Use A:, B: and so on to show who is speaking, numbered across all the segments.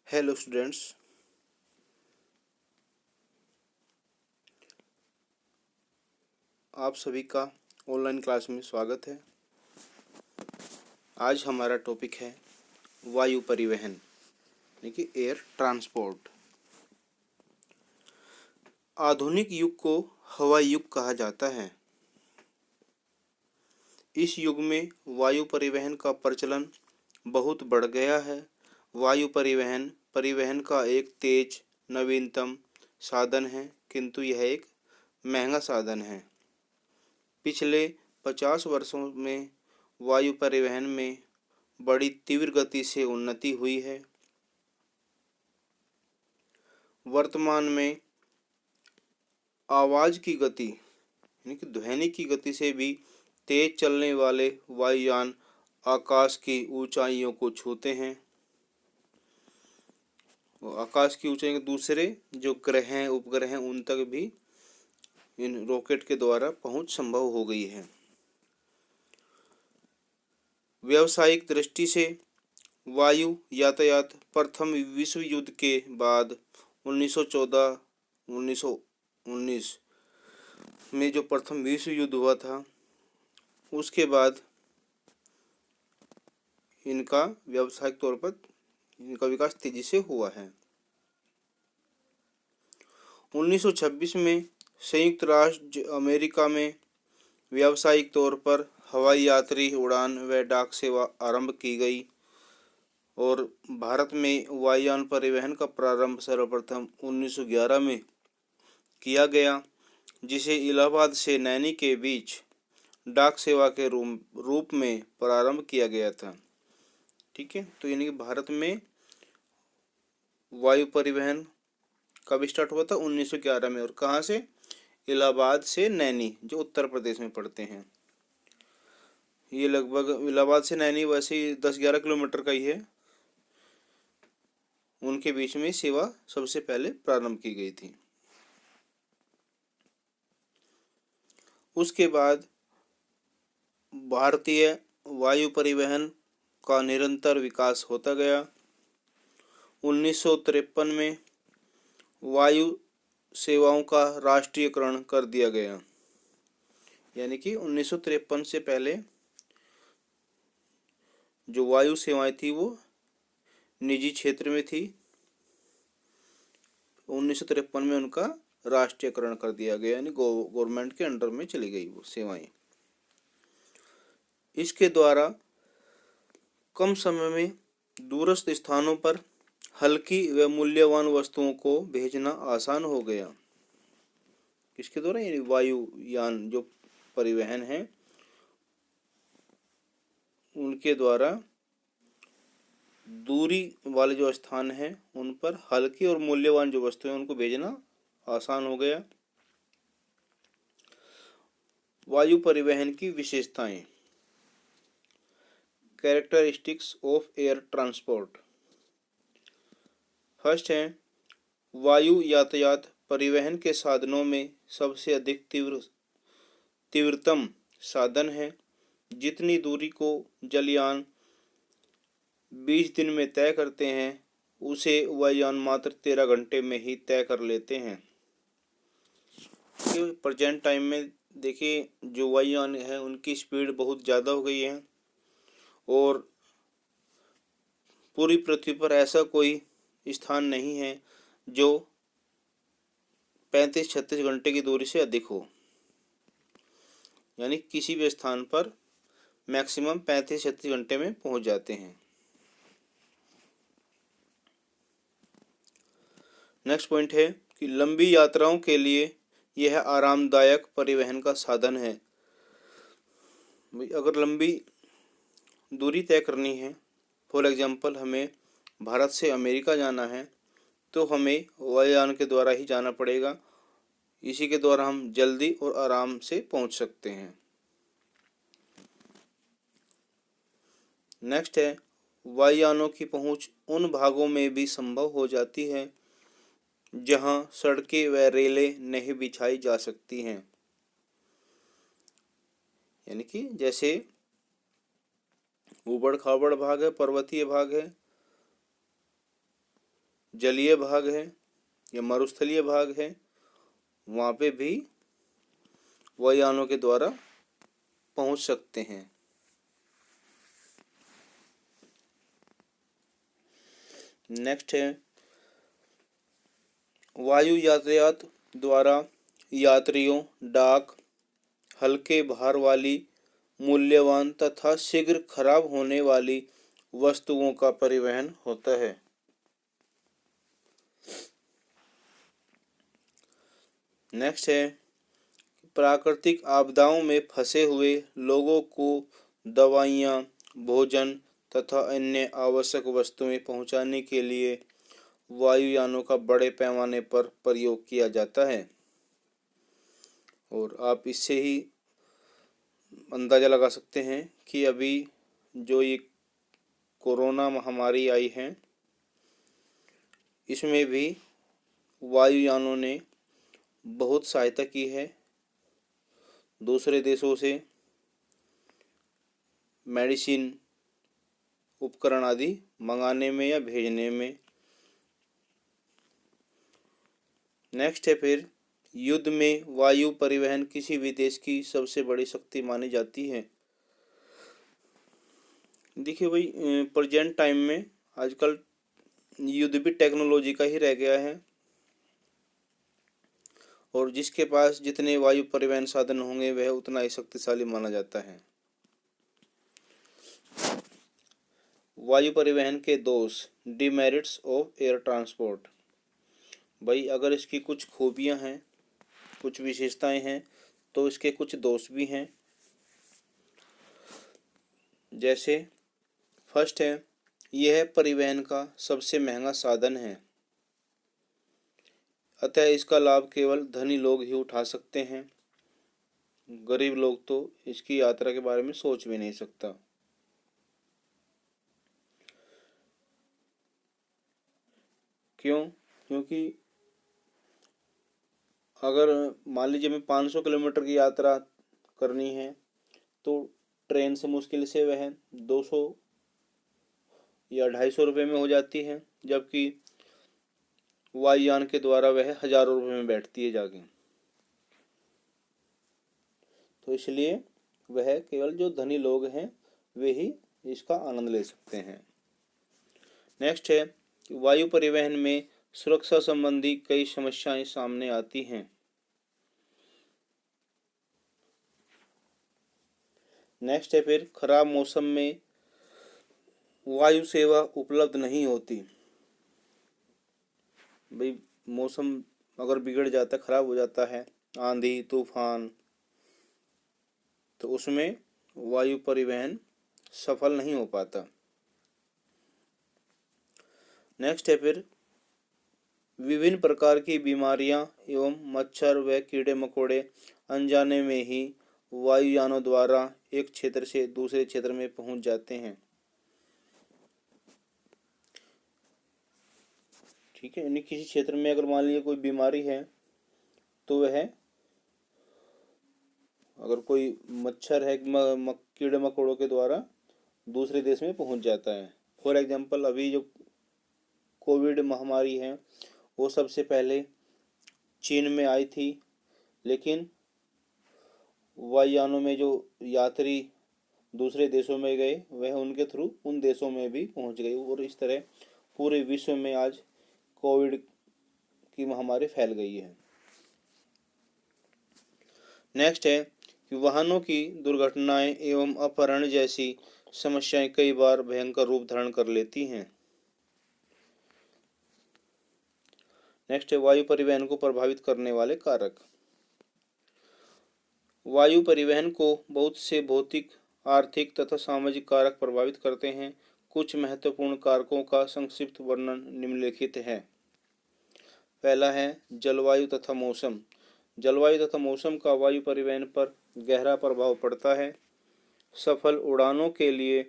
A: Hello students. आप सभी का ऑनलाइन क्लास में स्वागत है। आज हमारा टॉपिक है वायु परिवहन यानी कि एयर ट्रांसपोर्ट। आधुनिक युग को हवाई युग कहा जाता है। इस युग में वायु परिवहन का प्रचलन बहुत बढ़ गया है। वायु परिवहन परिवहन का एक तेज नवीनतम साधन है, किंतु यह एक महंगा साधन है। पिछले 50 वर्षों में वायु परिवहन में बड़ी तीव्र गति से उन्नति हुई है। वर्तमान में आवाज़ की गति यानी कि ध्वनि की गति से भी तेज चलने वाले वायुयान आकाश की ऊंचाइयों को छूते हैं। आकाश की ऊंचाई के दूसरे जो ग्रह हैं, उपग्रह हैं, उन तक भी इन रॉकेट के द्वारा पहुंच संभव हो गई है। व्यावसायिक दृष्टि से वायु यातायात प्रथम विश्व युद्ध के बाद 1914-1919 में जो प्रथम विश्व युद्ध हुआ था, उसके बाद इनका व्यावसायिक तौर पर इनका विकास तेजी से हुआ है। 1926 में संयुक्त राष्ट्र अमेरिका में व्यावसायिक तौर पर हवाई यात्री उड़ान व डाक सेवा आरंभ की गई और भारत में वायुयान परिवहन का प्रारंभ सर्वप्रथम 1911 में किया गया, जिसे इलाहाबाद से नैनी के बीच डाक सेवा के रूप में प्रारंभ किया गया था। ठीक है, तो यानी कि भारत में वायु परिवहन कब स्टार्ट हुआ था? 1911 में। और कहाँ से? इलाहाबाद से नैनी, जो उत्तर प्रदेश में पड़ते हैं। ये लगभग इलाहाबाद से नैनी वैसे ही 10-11 किलोमीटर का ही है। उनके बीच में सेवा सबसे पहले प्रारंभ की गई थी। उसके बाद भारतीय वायु परिवहन का निरंतर विकास होता गया। 1953 में वायु सेवाओं का राष्ट्रीयकरण कर दिया गया। यानी कि 1953 से पहले जो वायु सेवाएं थी वो निजी क्षेत्र में थी। 1953 में उनका राष्ट्रीयकरण कर दिया गया, यानी गवर्नमेंट के अंडर में चली गई वो सेवाएं। इसके द्वारा कम समय में दूरस्थ स्थानों पर हल्की व मूल्यवान वस्तुओं को भेजना आसान हो गया। किसके द्वारा? यानी वायुयान जो परिवहन है उनके द्वारा दूरी वाले जो स्थान हैं उन पर हल्की और मूल्यवान जो वस्तुएं उनको भेजना आसान हो गया। वायु परिवहन की विशेषताएं। Characteristics of air transport. First है, वायु यातायात परिवहन के साधनों में सबसे अधिक तीव्रतम साधन है। जितनी दूरी को जलयान 20 दिन में तय करते हैं, उसे वायुयान मात्र 13 घंटे में ही तय कर लेते हैं। प्रेजेंट टाइम में देखिए, जो वायुयान है उनकी स्पीड बहुत ज़्यादा हो गई है और पूरी पृथ्वी पर ऐसा कोई स्थान नहीं है जो 35-36 घंटे की दूरी से अधिक हो। यानी किसी भी स्थान पर मैक्सिमम 35-36 घंटे में पहुंच जाते हैं। नेक्स्ट पॉइंट है कि लंबी यात्राओं के लिए यह आरामदायक परिवहन का साधन है। अगर लंबी दूरी तय करनी है, फॉर एग्जांपल हमें भारत से अमेरिका जाना है, तो हमें वायुयान के द्वारा ही जाना पड़ेगा। इसी के द्वारा हम जल्दी और आराम से पहुंच सकते हैं। नेक्स्ट है, वायुयानों की पहुंच उन भागों में भी संभव हो जाती है जहां सड़कें व रेलें नहीं बिछाई जा सकती हैं। यानी कि जैसे ऊबड़ खाबड़ भाग है, पर्वतीय भाग है, जलीय भाग है या मरुस्थलीय भाग है, वहाँ पे भी वायुयानों के द्वारा पहुँच सकते हैं। नेक्स्ट है वायु यातायात द्वारा यात्रियों, डाक, हल्के भार वाली, मूल्यवान तथा शीघ्र खराब होने वाली वस्तुओं का परिवहन होता है। नेक्स्ट है प्राकृतिक आपदाओं में फंसे हुए लोगों को दवाइयाँ, भोजन तथा अन्य आवश्यक वस्तुएं पहुंचाने के लिए वायुयानों का बड़े पैमाने पर प्रयोग किया जाता है। और आप इससे ही अंदाज़ा लगा सकते हैं कि अभी जो ये कोरोना महामारी आई है, इसमें भी वायुयानों ने बहुत सहायता की है दूसरे देशों से मेडिसिन, उपकरण आदि मंगाने में या भेजने में। नेक्स्ट है फिर युद्ध में वायु परिवहन किसी भी देश की सबसे बड़ी शक्ति मानी जाती है। देखिए भाई, प्रेजेंट टाइम में आजकल युद्ध भी टेक्नोलॉजी का ही रह गया है और जिसके पास जितने वायु परिवहन साधन होंगे वह उतना ही शक्तिशाली माना जाता है। वायु परिवहन के दोष, डिमेरिट्स ऑफ एयर ट्रांसपोर्ट। भाई अगर इसकी कुछ खूबियां हैं, कुछ विशेषताएं हैं, तो इसके कुछ दोष भी हैं। जैसे फर्स्ट है, यह परिवहन का सबसे महंगा साधन है, अतः इसका लाभ केवल धनी लोग ही उठा सकते हैं। गरीब लोग तो इसकी यात्रा के बारे में सोच भी नहीं सकता। क्यों? क्योंकि अगर मान लीजिए मैं 500 किलोमीटर की यात्रा करनी है तो ट्रेन से मुश्किल से वह 200 या 250 रुपये में हो जाती है, जबकि वायुयान के द्वारा वह हज़ारों रुपये में बैठती है जाके। तो इसलिए वह केवल जो धनी लोग हैं वे ही इसका आनंद ले सकते हैं। नेक्स्ट है कि वायु परिवहन में सुरक्षा संबंधी कई समस्याएं सामने आती हैं। नेक्स्ट है फिर खराब मौसम में वायु सेवा उपलब्ध नहीं होती। भाई मौसम अगर बिगड़ जाता, खराब हो जाता है, आंधी तूफान, तो उसमें वायु परिवहन सफल नहीं हो पाता। नेक्स्ट है फिर विभिन्न प्रकार की बीमारियां एवं मच्छर व कीड़े मकोड़े अनजाने में ही वायुयानों द्वारा एक क्षेत्र से दूसरे क्षेत्र में पहुंच जाते हैं। ठीक है, यानी किसी क्षेत्र में अगर मान लीजिए कोई बीमारी है तो वह अगर कोई मच्छर है कीड़े मकोड़ों के द्वारा दूसरे देश में पहुंच जाता है। फॉर एग्जांपल अभी जो कोविड महामारी है वो सबसे पहले चीन में आई थी, लेकिन वायुयानों में जो यात्री दूसरे देशों में गए वह उनके थ्रू उन देशों में भी पहुंच गई और इस तरह पूरे विश्व में आज कोविड की महामारी फैल गई है। नेक्स्ट है कि वाहनों की दुर्घटनाएं एवं अपहरण जैसी समस्याएं कई बार भयंकर रूप धारण कर लेती हैं। नेक्स्ट है वायु परिवहन को प्रभावित करने वाले कारक। वायु परिवहन को बहुत से भौतिक, आर्थिक तथा सामाजिक कारक प्रभावित करते हैं। कुछ महत्वपूर्ण कारकों का संक्षिप्त वर्णन निम्नलिखित है। पहला है जलवायु तथा मौसम। जलवायु तथा मौसम का वायु परिवहन पर गहरा प्रभाव पड़ता है। सफल उड़ानों के लिए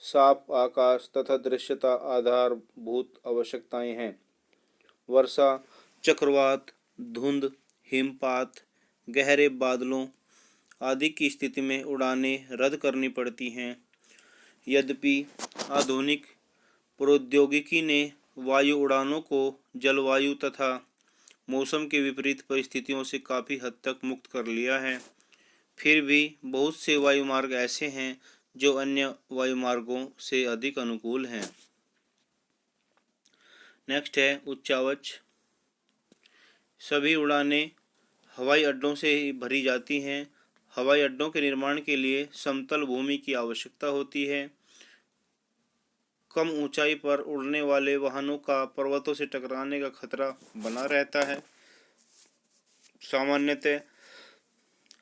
A: साफ आकाश तथा दृश्यता आधारभूत आवश्यकताएं हैं। वर्षा, चक्रवात, धुंध, हिमपात, गहरे बादलों आदि की स्थिति में उड़ानें रद्द करनी पड़ती हैं। यद्यपि आधुनिक प्रौद्योगिकी ने वायु उड़ानों को जलवायु तथा मौसम के विपरीत परिस्थितियों से काफ़ी हद तक मुक्त कर लिया है। फिर भी बहुत से वायुमार्ग ऐसे हैं जो अन्य वायुमार्गों से अधिक अनुकूल हैं। नेक्स्ट है उच्चावच। सभी उड़ानें हवाई अड्डों से ही भरी जाती हैं। हवाई अड्डों के निर्माण के लिए समतल भूमि की आवश्यकता होती है। कम ऊंचाई पर उड़ने वाले वाहनों का पर्वतों से टकराने का खतरा बना रहता है। सामान्यतः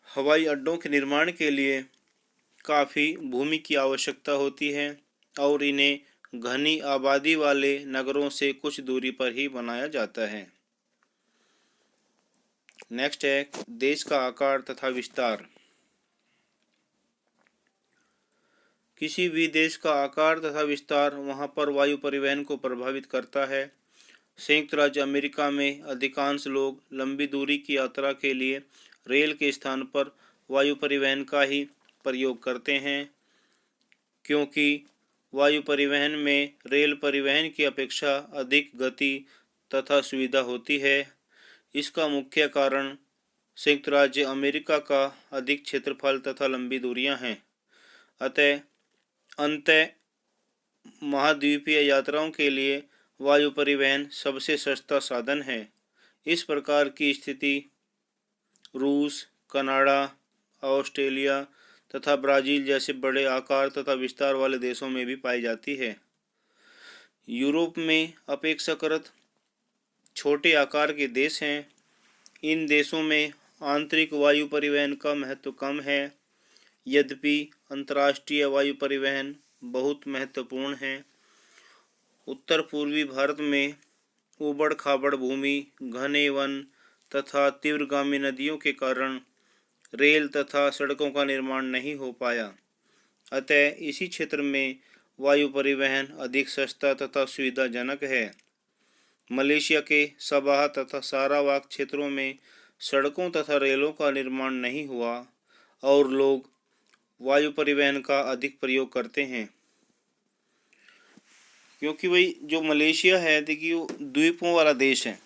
A: हवाई अड्डों के निर्माण के लिए काफ़ी भूमि की आवश्यकता होती है और इन्हें घनी आबादी वाले नगरों से कुछ दूरी पर ही बनाया जाता है। नेक्स्ट है देश का आकार तथा विस्तार। किसी भी देश का आकार तथा विस्तार वहां पर वायु परिवहन को प्रभावित करता है। संयुक्त राज्य अमेरिका में अधिकांश लोग लंबी दूरी की यात्रा के लिए रेल के स्थान पर वायु परिवहन का ही प्रयोग करते हैं, क्योंकि वायु परिवहन में रेल परिवहन की अपेक्षा अधिक गति तथा सुविधा होती है। इसका मुख्य कारण संयुक्त राज्य अमेरिका का अधिक क्षेत्रफल तथा लंबी दूरियां हैं। अतः अंतः महाद्वीपीय यात्राओं के लिए वायु परिवहन सबसे सस्ता साधन है। इस प्रकार की स्थिति रूस, कनाडा, ऑस्ट्रेलिया तथा ब्राज़ील जैसे बड़े आकार तथा विस्तार वाले देशों में भी पाई जाती है। यूरोप में अपेक्षाकृत छोटे आकार के देश हैं। इन देशों में आंतरिक वायु परिवहन का महत्व कम है। यद्यपि अंतर्राष्ट्रीय वायु परिवहन बहुत महत्वपूर्ण है। उत्तर पूर्वी भारत में ऊबड़ खाबड़ भूमि, घने वन तथा तीव्रगामी नदियों के कारण रेल तथा सड़कों का निर्माण नहीं हो पाया। अतः इसी क्षेत्र में वायु परिवहन अधिक सस्ता तथा सुविधाजनक है। मलेशिया के सबाह तथा सारावाक क्षेत्रों में सड़कों तथा रेलों का निर्माण नहीं हुआ और लोग वायु परिवहन का अधिक प्रयोग करते हैं, क्योंकि भाई जो मलेशिया है देखिए वो द्वीपों वाला देश है,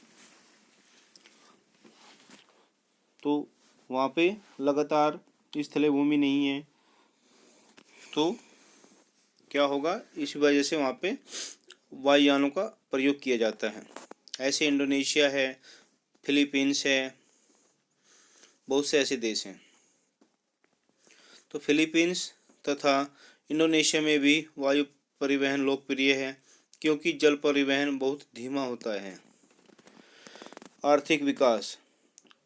A: तो वहाँ पे लगातार स्थलीय भूमि नहीं है, तो क्या होगा, इस वजह से वहाँ पे वायुयानों का प्रयोग किया जाता है। ऐसे इंडोनेशिया है, फिलीपींस है, बहुत से ऐसे देश हैं। तो फिलीपींस तथा इंडोनेशिया में भी वायु परिवहन लोकप्रिय है, क्योंकि जल परिवहन बहुत धीमा होता है। आर्थिक विकास।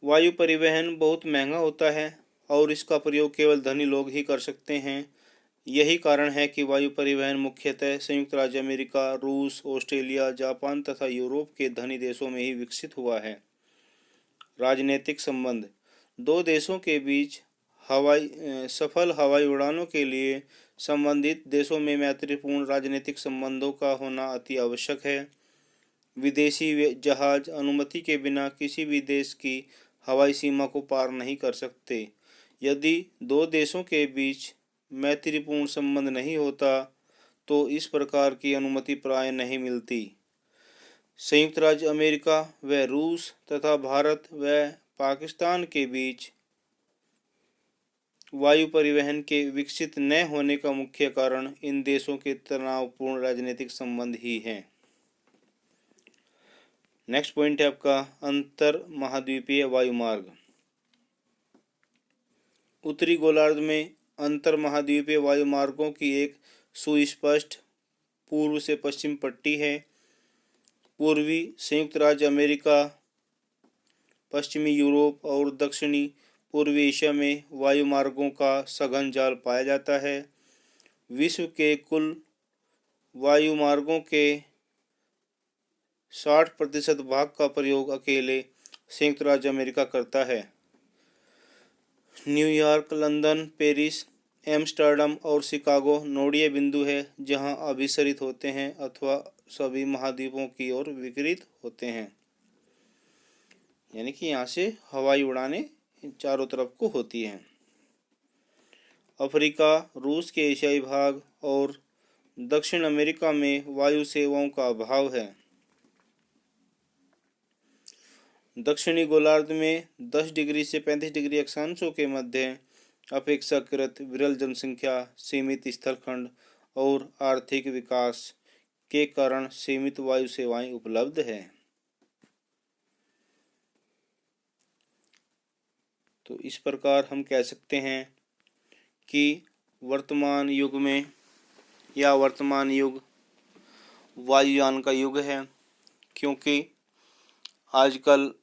A: वायु परिवहन बहुत महंगा होता है और इसका प्रयोग केवल धनी लोग ही कर सकते हैं। यही कारण है कि वायु परिवहन मुख्यतः संयुक्त राज्य अमेरिका, रूस, ऑस्ट्रेलिया, जापान तथा यूरोप के धनी देशों में ही विकसित हुआ है। राजनीतिक संबंध। दो देशों के बीच सफल हवाई उड़ानों के लिए संबंधित देशों में मैत्रीपूर्ण राजनीतिक संबंधों का होना अति आवश्यक है। विदेशी जहाज अनुमति के बिना किसी भी देश की हवाई सीमा को पार नहीं कर सकते। यदि दो देशों के बीच मैत्रीपूर्ण संबंध नहीं होता तो इस प्रकार की अनुमति प्राय नहीं मिलती। संयुक्त राज्य अमेरिका व रूस तथा भारत व पाकिस्तान के बीच वायु परिवहन के विकसित न होने का मुख्य कारण इन देशों के तनावपूर्ण राजनीतिक संबंध ही हैं। नेक्स्ट पॉइंट है आपका अंतर महाद्वीपीय वायुमार्ग। उत्तरी गोलार्ध में अंतर महाद्वीपीय वायुमार्गों की एक सुस्पष्ट पूर्व से पश्चिम पट्टी है। पूर्वी संयुक्त राज्य अमेरिका, पश्चिमी यूरोप और दक्षिणी पूर्वी एशिया में वायुमार्गों का सघन जाल पाया जाता है। विश्व के कुल वायुमार्गों के 60% भाग का प्रयोग अकेले संयुक्त राज्य अमेरिका करता है। न्यूयॉर्क, लंदन, पेरिस, एम्स्टर्डम और शिकागो नोडीय बिंदु है जहां अभिसरित होते हैं अथवा सभी महाद्वीपों की ओर विकिरित होते हैं। यानी कि यहाँ से हवाई उड़ानें चारों तरफ को होती हैं। अफ्रीका, रूस के एशियाई भाग और दक्षिण अमेरिका में वायु सेवाओं का अभाव है। दक्षिणी गोलार्ध में 10 डिग्री से 35 डिग्री अक्षांशों के मध्य अपेक्षाकृत विरल जनसंख्या, सीमित स्थलखंड और आर्थिक विकास के कारण सीमित वायु सेवाएं उपलब्ध हैं। तो इस प्रकार हम कह सकते हैं कि वर्तमान युग में या वर्तमान युग वायुयान का युग है, क्योंकि आजकल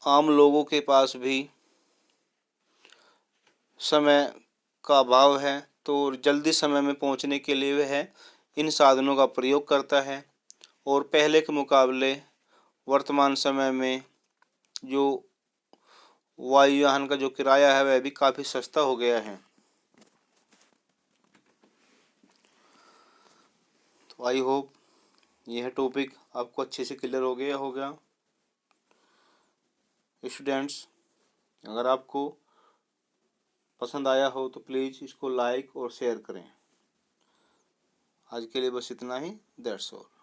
A: आम लोगों के पास भी समय का अभाव है, तो जल्दी समय में पहुंचने के लिए वह इन साधनों का प्रयोग करता है। और पहले के मुकाबले वर्तमान समय में जो वायुयान का जो किराया है वह भी काफ़ी सस्ता हो गया है। तो आई होप यह टॉपिक आपको अच्छे से क्लियर हो गया होगा। स्टूडेंट्स, अगर आपको पसंद आया हो तो प्लीज़ इसको लाइक और शेयर करें। आज के लिए बस इतना ही। That's all.